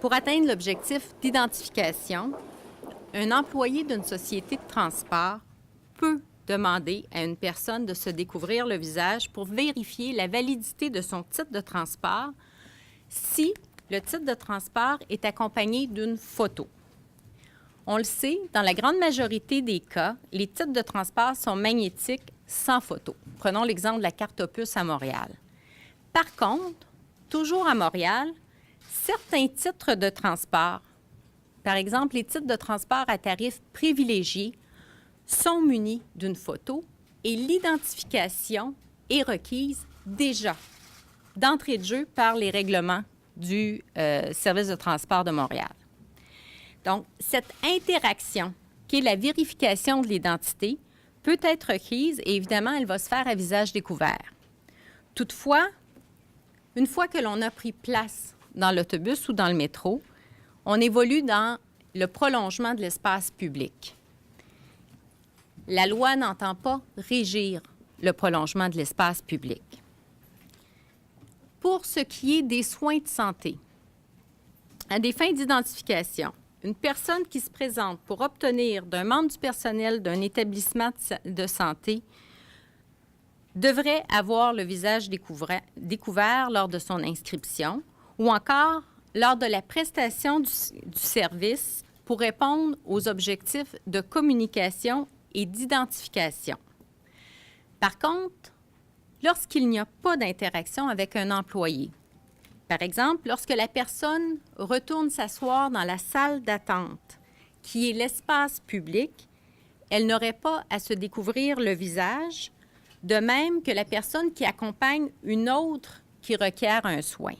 Pour atteindre l'objectif d'identification, un employé d'une société de transport peut demander à une personne de se découvrir le visage pour vérifier la validité de son titre de transport si le titre de transport est accompagné d'une photo. On le sait, dans la grande majorité des cas, les titres de transport sont magnétiques sans photo. Prenons l'exemple de la carte Opus à Montréal. Par contre, toujours à Montréal, certains titres de transport, par exemple les titres de transport à tarif privilégié, sont munis d'une photo et l'identification est requise déjà d'entrée de jeu par les règlements du Service de transport de Montréal. Donc, cette interaction, qui est la vérification de l'identité, peut être requise et évidemment, elle va se faire à visage découvert. Toutefois, une fois que l'on a pris place dans l'autobus ou dans le métro, on évolue dans le prolongement de l'espace public. La loi n'entend pas régir le prolongement de l'espace public. Pour ce qui est des soins de santé, à des fins d'identification, une personne qui se présente pour obtenir d'un membre du personnel d'un établissement de santé devrait avoir le visage découvert lors de son inscription ou encore lors de la prestation du service pour répondre aux objectifs de communication et d'identification. Par contre, lorsqu'il n'y a pas d'interaction avec un employé, par exemple, lorsque la personne retourne s'asseoir dans la salle d'attente, qui est l'espace public, elle n'aurait pas à se découvrir le visage, de même que la personne qui accompagne une autre qui requiert un soin.